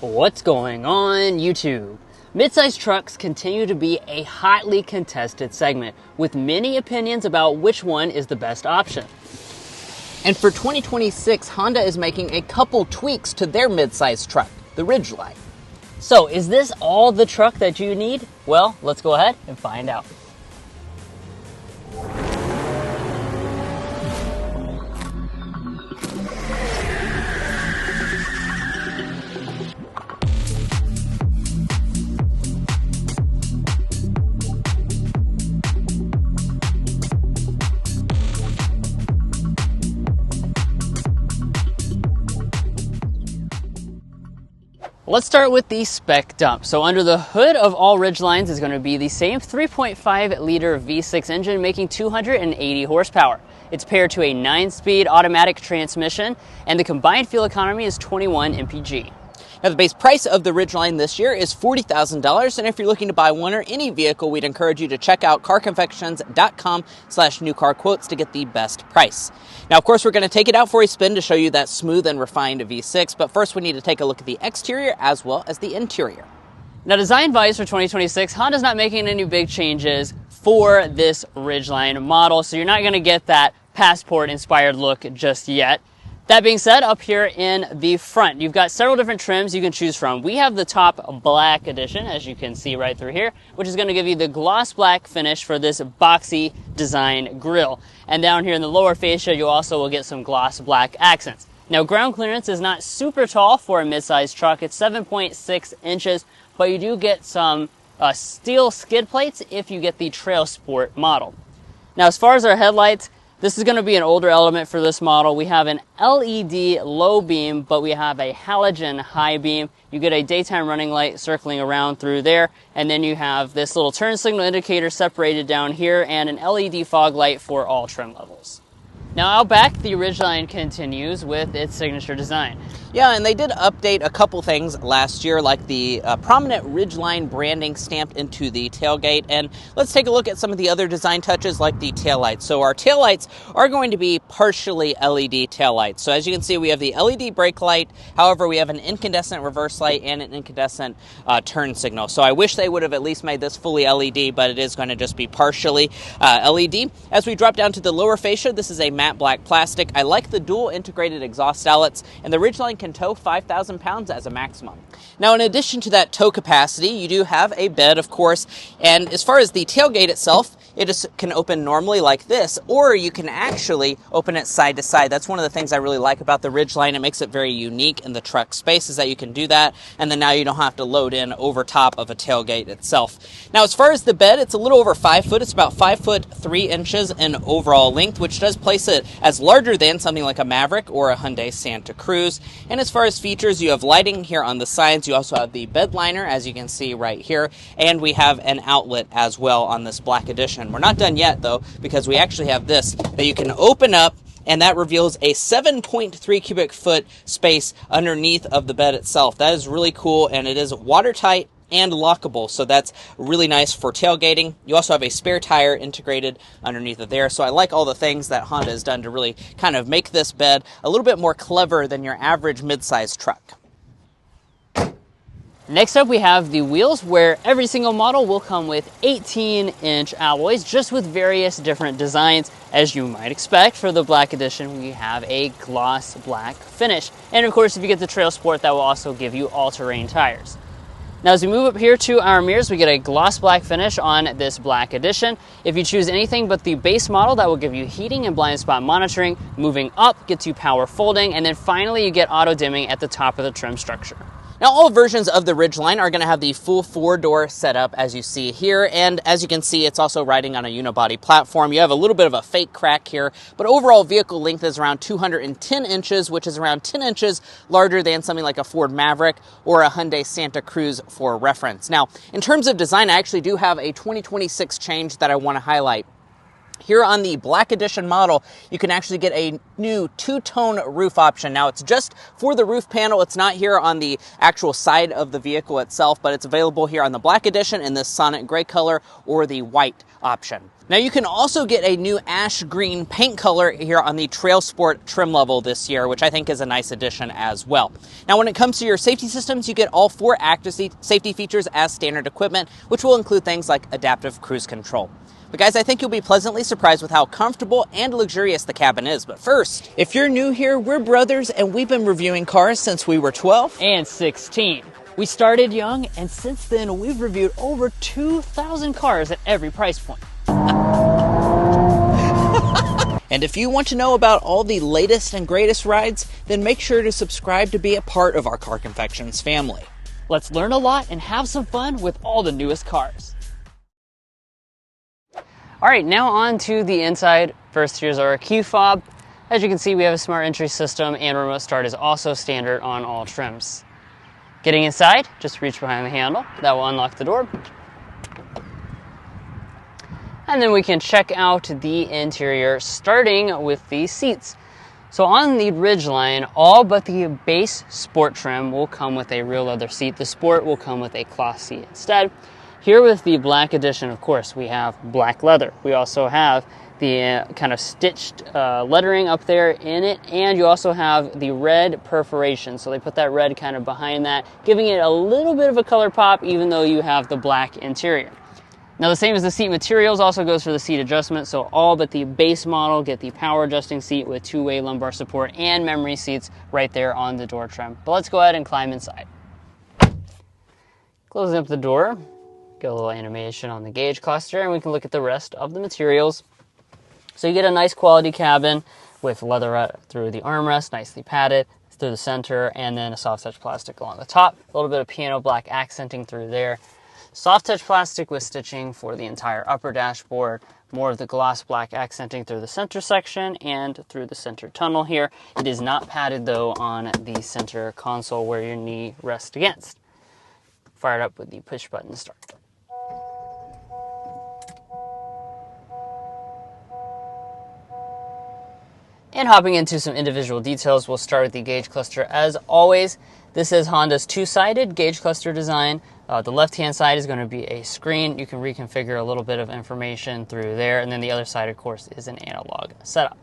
What's going on, YouTube? Midsize trucks continue to be a hotly contested segment, with many opinions about which one is the best option. And for 2026, Honda is making a couple tweaks to their midsize truck, the Ridgeline. So, is this all the truck that you need? Well, let's go ahead and find out. Let's start with the spec dump. So under the hood of all Ridgelines is going to be the same 3.5 liter V6 engine making 280 horsepower. It's paired to a 9-speed automatic transmission, and the combined fuel economy is 21 mpg. Now, the base price of the Ridgeline this year is $40,000, and if you're looking to buy one or any vehicle, we'd encourage you to check out carconfections.com/newcarquotes to get the best price. Now, of course, we're going to take it out for a spin to show you that smooth and refined V6, but first we need to take a look at the exterior as well as the interior. Now, design-wise for 2026, Honda's not making any big changes for this Ridgeline model, so you're not going to get that Passport-inspired look just yet. That being said, up here in the front, you've got several different trims you can choose from. We have the top black edition, as you can see right through here, which is going to give you the gloss black finish for this boxy design grille. And down here in the lower fascia, you also will get some gloss black accents. Now, ground clearance is not super tall for a midsize truck. It's 7.6 inches, but you do get some steel skid plates if you get the Trail Sport model. Now, as far as our headlights, this is going to be an older element for this model. We have an LED low beam, but we have a halogen high beam. You get a daytime running light circling around through there, and then you have this little turn signal indicator separated down here and an LED fog light for all trim levels. Now, out back, the Ridgeline continues with its signature design. Yeah, and they did update a couple things last year, like the prominent Ridgeline branding stamped into the tailgate. And let's take a look at some of the other design touches, like the taillights. So our taillights are going to be partially LED taillights. So as you can see, we have the LED brake light. However, we have an incandescent reverse light and an incandescent turn signal. So I wish they would have at least made this fully LED, but it is going to just be partially LED. As we drop down to the lower fascia, this is a matte black plastic. I like the dual integrated exhaust outlets, and the Ridgeline can tow 5,000 pounds as a maximum. Now, in addition to that tow capacity, you do have a bed, of course, and as far as the tailgate itself, it can open normally like this, or you can actually open it side to side. That's one of the things I really like about the Ridgeline. It makes it very unique in the truck space, is that you can do that, and then now you don't have to load in over top of a tailgate itself. Now, as far as the bed, it's a little over 5 foot. It's about 5 foot 3 inches in overall length, which does place it as larger than something like a Maverick or a Hyundai Santa Cruz. And as far as features, you have lighting here on the sides. You also have the bed liner, as you can see right here, and we have an outlet as well on this black edition. We're not done yet, though, because we actually have this that you can open up, and that reveals a 7.3 cubic foot space underneath of the bed itself. That is really cool, and it is watertight and lockable, so that's really nice for tailgating. You also have a spare tire integrated underneath of there, so I like all the things that Honda has done to really kind of make this bed a little bit more clever than your average midsize truck. Next up, we have the wheels, where every single model will come with 18-inch alloys, just with various different designs. As you might expect, for the black edition, we have a gloss black finish. And of course, if you get the Trail Sport, that will also give you all-terrain tires. Now, as we move up here to our mirrors, we get a gloss black finish on this black edition. If you choose anything but the base model, that will give you heating and blind spot monitoring. Moving up gets you power folding, and then finally you get auto dimming at the top of the trim structure. Now, all versions of the Ridgeline are going to have the full 4-door setup, as you see here, and as you can see, it's also riding on a unibody platform. You have a little bit of a fake crack here, but overall vehicle length is around 210 inches, which is around 10 inches larger than something like a Ford Maverick or a Hyundai Santa Cruz for reference. Now, in terms of design, I actually do have a 2026 change that I want to highlight. Here on the Black Edition model, you can actually get a new two-tone roof option. Now, it's just for the roof panel. It's not here on the actual side of the vehicle itself, but it's available here on the Black Edition in this Sonnet gray color or the white option. Now you can also get a new ash green paint color here on the Trail Sport trim level this year, which I think is a nice addition as well. Now when it comes to your safety systems, you get all 4 active safety features as standard equipment, which will include things like adaptive cruise control. But guys, I think you'll be pleasantly surprised with how comfortable and luxurious the cabin is. But first, if you're new here, we're brothers and we've been reviewing cars since we were 12 and 16. We started young, and since then we've reviewed over 2,000 cars at every price point. And if you want to know about all the latest and greatest rides, then make sure to subscribe to be a part of our Car Confections family. Let's learn a lot and have some fun with all the newest cars. All right, now on to the inside. First, here's our key fob. As you can see, we have a smart entry system, and remote start is also standard on all trims. Getting inside, just reach behind the handle. That will unlock the door. And then we can check out the interior, starting with the seats. So on the Ridgeline, all but the base Sport trim will come with a real leather seat. The Sport will come with a cloth seat instead. Here with the Black Edition, of course, we have black leather. We also have the kind of stitched lettering up there in it, and you also have the red perforation. So they put that red kind of behind that, giving it a little bit of a color pop, even though you have the black interior. Now the same as the seat materials also goes for the seat adjustment, so all but the base model get the power adjusting seat with 2-way lumbar support and memory seats right there on the door trim. But let's go ahead and climb inside. Closing up the door, get a little animation on the gauge cluster, and we can look at the rest of the materials. So you get a nice quality cabin with leatherette through the armrest, nicely padded through the center, and then a soft touch plastic along the top. A little bit of piano black accenting through there. Soft touch plastic with stitching for the entire upper dashboard. More of the gloss black accenting through the center section and through the center tunnel here. It is not padded though on the center console where your knee rests against. Fired up with the push button start. And hopping into some individual details, we'll start with the gauge cluster. As always, this is Honda's two-sided gauge cluster design. The left-hand side is going to be a screen. You can reconfigure a little bit of information through there, and then the other side, of course, is an analog setup.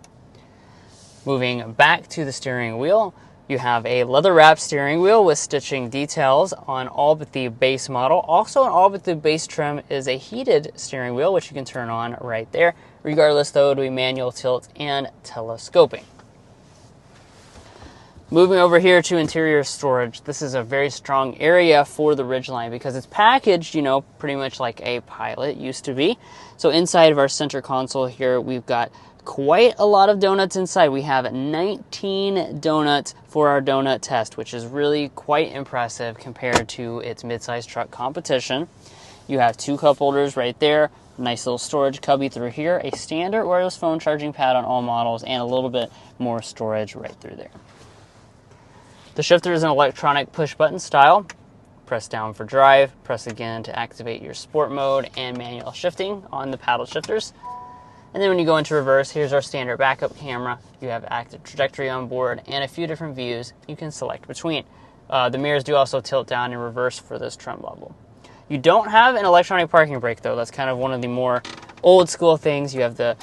Moving back to the steering wheel, you have a leather-wrapped steering wheel with stitching details on all but the base model. Also on all but the base trim is a heated steering wheel, which you can turn on right there. Regardless, though, it'll be manual tilt and telescoping. Moving over here to interior storage, this is a very strong area for the Ridgeline because it's packaged, pretty much like a Pilot used to be. So inside of our center console here, we've got quite a lot of donuts inside. We have 19 donuts for our donut test, which is really quite impressive compared to its midsize truck competition. You have 2 cup holders right there, nice little storage cubby through here, a standard wireless phone charging pad on all models, and a little bit more storage right through there. The shifter is an electronic push-button style. Press down for drive, press again to activate your sport mode and manual shifting on the paddle shifters. And then when you go into reverse, here's our standard backup camera. You have active trajectory on board and a few different views you can select between. The mirrors do also tilt down in reverse for this trim level. You don't have an electronic parking brake though. That's kind of one of the more old school things. You have the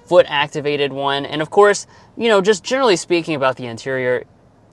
foot activated one. And of course, just generally speaking about the interior,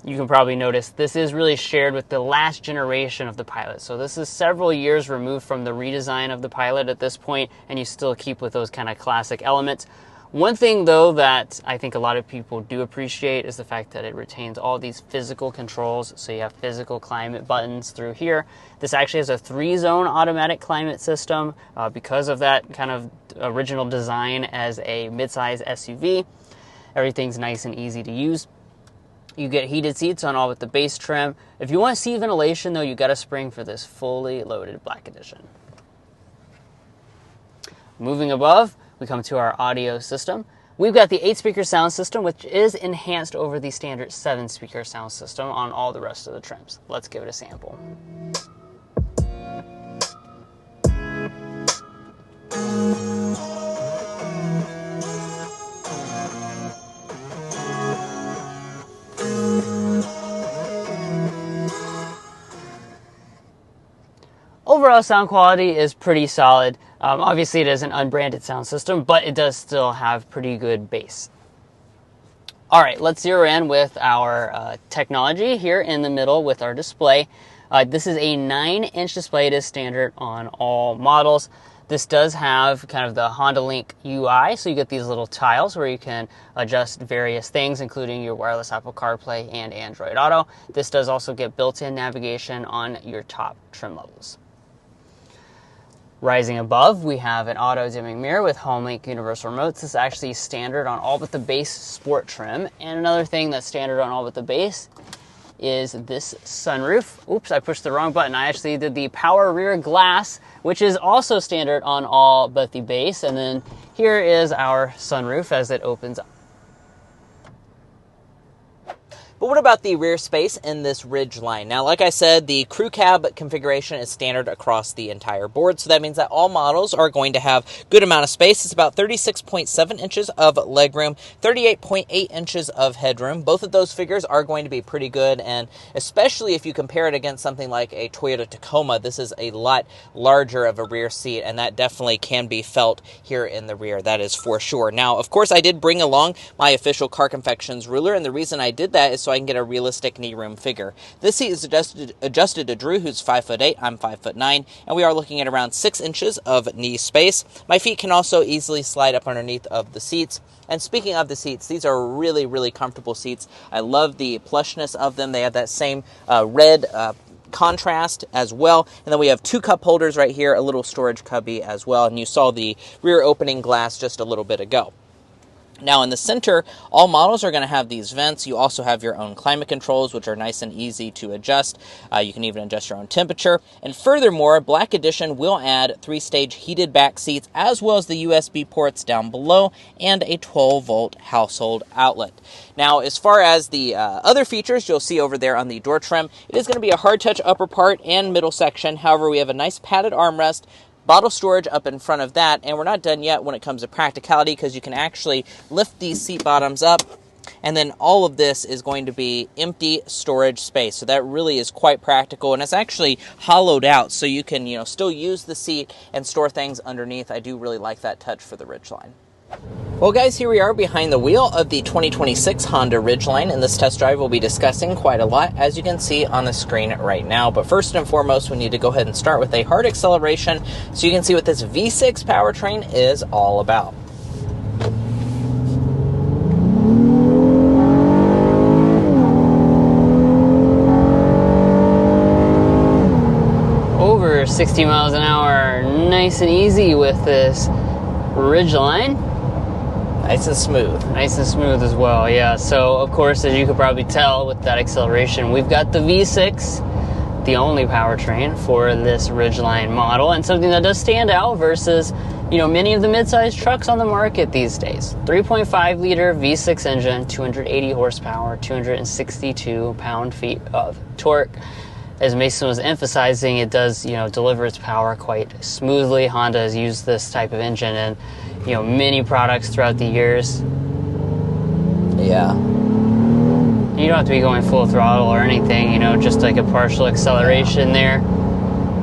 you can probably notice this is really shared with the last generation of the Pilot. So this is several years removed from the redesign of the Pilot at this point, and you still keep with those kind of classic elements. One thing, though, that I think a lot of people do appreciate is the fact that it retains all these physical controls. So you have physical climate buttons through here. This actually has a 3-zone automatic climate system because of that kind of original design as a midsize SUV. Everything's nice and easy to use. You get heated seats on all but the base trim. If you want seat ventilation, though, you got to spring for this fully loaded Black Edition. Moving above, we come to our audio system. We've got the 8-speaker sound system, which is enhanced over the standard 7-speaker sound system on all the rest of the trims. Let's give it a sample. Overall sound quality is pretty solid. Obviously, it is an unbranded sound system, but it does still have pretty good bass. All right, let's zero in with our technology here in the middle with our display. This is a 9-inch display. It is standard on all models. This does have kind of the Honda Link UI, so you get these little tiles where you can adjust various things, including your wireless Apple CarPlay and Android Auto. This does also get built-in navigation on your top trim levels. Rising above, we have an auto-dimming mirror with HomeLink universal remotes. This is actually standard on all but the base Sport trim. And another thing that's standard on all but the base is this sunroof. Oops, I pushed the wrong button. I actually did the power rear glass, which is also standard on all but the base. And then here is our sunroof as it opens up. But what about the rear space in this Ridgeline? Now, like I said, the crew cab configuration is standard across the entire board, so that means that all models are going to have good amount of space. It's about 36.7 inches of legroom, 38.8 inches of headroom. Both of those figures are going to be pretty good, and especially if you compare it against something like a Toyota Tacoma, this is a lot larger of a rear seat, and that definitely can be felt here in the rear. That is for sure. Now, of course, I did bring along my official Car Confections ruler, and the reason I did that is so I can get a realistic knee room figure. This seat is adjusted to Drew, who's 5'8", I'm 5'9", and we are looking at around 6 inches of knee space. My feet can also easily slide up underneath of the seats. And speaking of the seats, these are really, really comfortable seats. I love the plushness of them. They have that same red contrast as well. And then we have 2 cup holders right here, a little storage cubby as well. And you saw the rear opening glass just a little bit ago. Now in the center, all models are going to have these vents. You also have your own climate controls, which are nice and easy to adjust. You can even adjust your own temperature. And furthermore, Black Edition will add 3-stage heated back seats, as well as the USB ports down below, and a 12-volt household outlet. Now, as far as the other features you'll see over there on the door trim, it is going to be a hard-touch upper part and middle section. However, we have a nice padded armrest, bottle storage up in front of that, and we're not done yet when it comes to practicality, because you can actually lift these seat bottoms up, and then all of this is going to be empty storage space. So that really is quite practical, and it's actually hollowed out, so you can, still use the seat and store things underneath. I do really like that touch for the Ridgeline. Well, guys, here we are behind the wheel of the 2026 Honda Ridgeline. In this test drive, we'll be discussing quite a lot, as you can see on the screen right now. But first and foremost, we need to go ahead and start with a hard acceleration so you can see what this V6 powertrain is all about. Over 60 miles an hour, nice and easy with this Ridgeline. Nice and smooth. Nice and smooth as well, yeah. So, of course, as you could probably tell with that acceleration, we've got the V6, the only powertrain for this Ridgeline model, and something that does stand out versus, many of the mid-sized trucks on the market these days. 3.5-liter V6 engine, 280 horsepower, 262 pound-feet of torque. As Mason was emphasizing, it does, deliver its power quite smoothly. Honda has used this type of engine in, many products throughout the years. Yeah. You don't have to be going full throttle or anything, just like a partial acceleration there.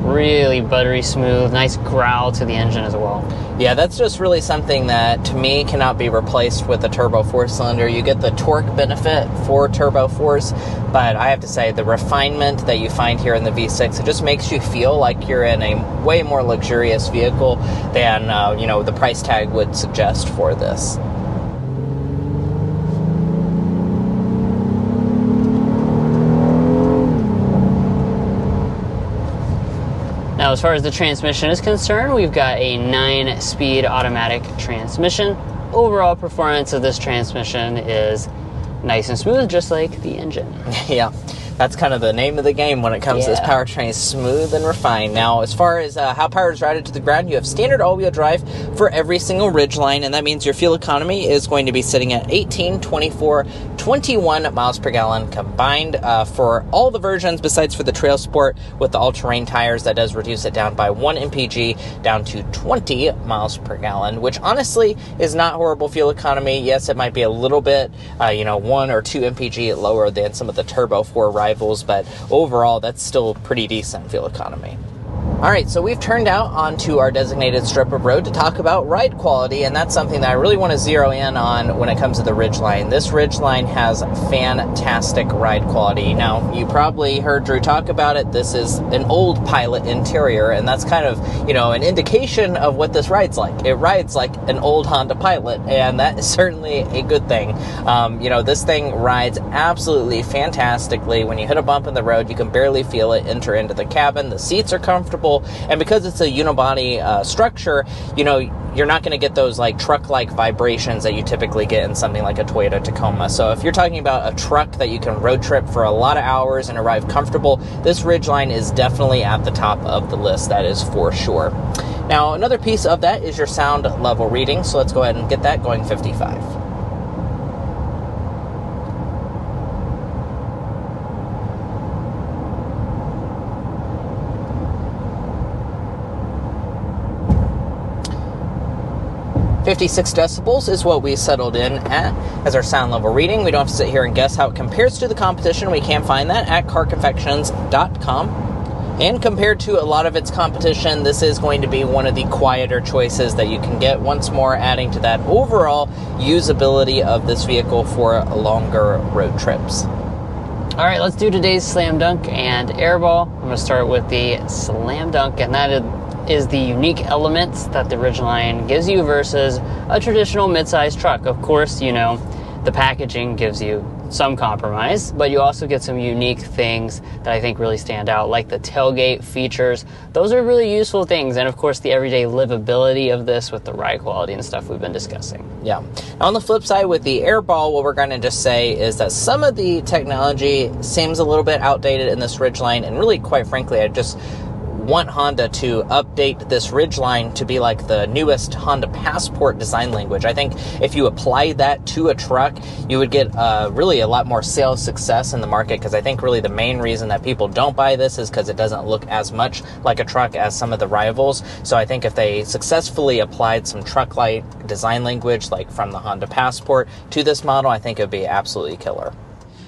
Really buttery smooth, nice growl to the engine as well. Yeah, that's just really something that, to me, cannot be replaced with a turbo 4-cylinder. You get the torque benefit for turbo 4s, but I have to say, the refinement that you find here in the V6, it just makes you feel like you're in a way more luxurious vehicle than, the price tag would suggest for this. Now, as far as the transmission is concerned, we've got a 9-speed automatic transmission. Overall performance of this transmission is nice and smooth, just like the engine. Yeah, that's kind of the name of the game when it comes to this powertrain, smooth and refined. Now, as far as how power is routed to the ground, you have standard all-wheel drive for every single Ridgeline, and that means your fuel economy is going to be sitting at 18, 24, 21 miles per gallon combined for all the versions besides for the Trail Sport with the all-terrain tires. That does reduce it down by 1 mpg down to 20 miles per gallon, which honestly is not horrible fuel economy. Yes, it might be a little bit, 1 or 2 mpg lower than some of the Turbo 4 rivals, but overall that's still pretty decent fuel economy. All right, so we've turned out onto our designated strip of road to talk about ride quality, and that's something that I really want to zero in on when it comes to the Ridgeline. This Ridgeline has fantastic ride quality. Now, you probably heard Drew talk about it. This is an old Pilot interior, and that's kind of, an indication of what this rides like. It rides like an old Honda Pilot, and that is certainly a good thing. This thing rides absolutely fantastically. When you hit a bump in the road, you can barely feel it enter into the cabin. The seats are comfortable. And because it's a unibody structure, you're not going to get those like truck-like vibrations that you typically get in something like a Toyota Tacoma. So if you're talking about a truck that you can road trip for a lot of hours and arrive comfortable, this Ridgeline is definitely at the top of the list. That is for sure. Now, another piece of that is your sound level reading. So let's go ahead and get that going 55. .56 decibels is what we settled in at as our sound level reading. We don't have to sit here and guess how it compares to the competition. We can find that at carconfections.com. And compared to a lot of its competition, this is going to be one of the quieter choices that you can get. Once more, adding to that overall usability of this vehicle for longer road trips. All right, let's do today's slam dunk and airball. I'm going to start with the slam dunk, and that is the unique elements that the Ridgeline gives you versus a traditional midsize truck. Of course, the packaging gives you some compromise, but you also get some unique things that I think really stand out, like the tailgate features. Those are really useful things, and of course the everyday livability of this with the ride quality and stuff we've been discussing. Yeah. Now on the flip side with the airball, what we're going to just say is that some of the technology seems a little bit outdated in this Ridgeline, and really, quite frankly, I just want Honda to update this Ridgeline to be like the newest Honda Passport design language. I think if you apply that to a truck, you would get really a lot more sales success in the market, because I think really the main reason that people don't buy this is because it doesn't look as much like a truck as some of the rivals. So I think if they successfully applied some truck-like design language like from the Honda Passport to this model, I think it would be absolutely killer.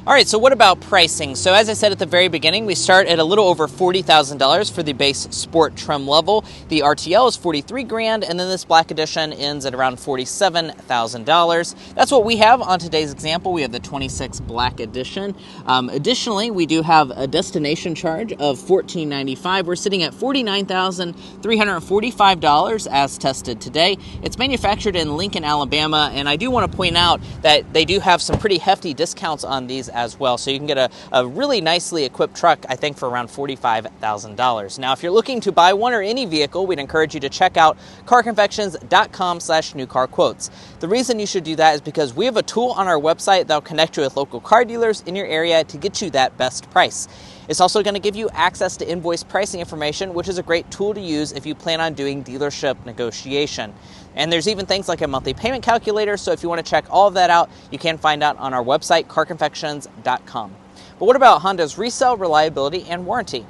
All right, so what about pricing? So as I said at the very beginning, we start at a little over $40,000 for the base sport trim level. The RTL is $43,000, and then this black edition ends at around $47,000. That's what we have on today's example. We have the 26 black edition. Additionally, we do have a destination charge of $14.95. We're sitting at $49,345 as tested today. It's manufactured in Lincoln, Alabama, and I do want to point out that they do have some pretty hefty discounts on these as well. So you can get a really nicely equipped truck, I think, for around $45,000. Now, if you're looking to buy one or any vehicle, we'd encourage you to check out carconfections.com/newcarquotes. The reason you should do that is because we have a tool on our website that'll connect you with local car dealers in your area to get you that best price. It's also going to give you access to invoice pricing information, which is a great tool to use if you plan on doing dealership negotiation. And there's even things like a monthly payment calculator, so if you want to check all of that out, you can find out on our website, carconfections.com. But what about Honda's resale, reliability, and warranty?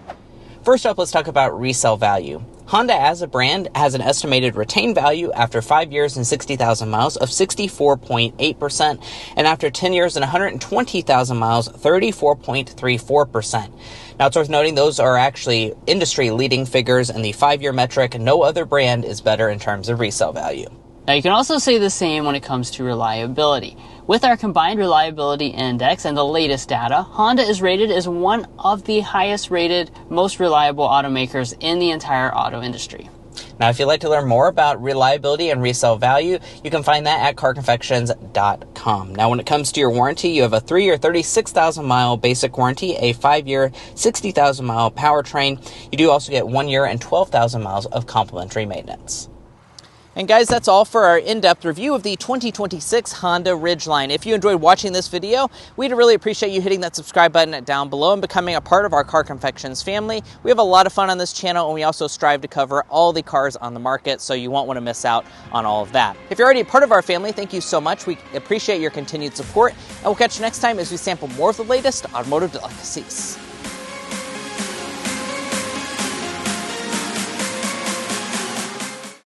First up, let's talk about resale value. Honda as a brand has an estimated retained value after 5 years and 60,000 miles of 64.8%, and after 10 years and 120,000 miles, 34.34%. Now, it's worth noting those are actually industry-leading figures, and the 5-year metric, no other brand is better in terms of resale value. Now, you can also say the same when it comes to reliability. With our combined reliability index and the latest data, Honda is rated as one of the highest rated, most reliable automakers in the entire auto industry. Now, if you'd like to learn more about reliability and resale value, you can find that at carconfections.com. Now, when it comes to your warranty, you have a 3-year 36,000-mile basic warranty, a 5-year 60,000-mile powertrain. You do also get 1 year and 12,000 miles of complimentary maintenance. And guys, that's all for our in-depth review of the 2026 Honda Ridgeline. If you enjoyed watching this video, we'd really appreciate you hitting that subscribe button down below and becoming a part of our Car Confections family. We have a lot of fun on this channel, and we also strive to cover all the cars on the market, so you won't want to miss out on all of that. If you're already a part of our family, thank you so much. We appreciate your continued support, and we'll catch you next time as we sample more of the latest automotive delicacies.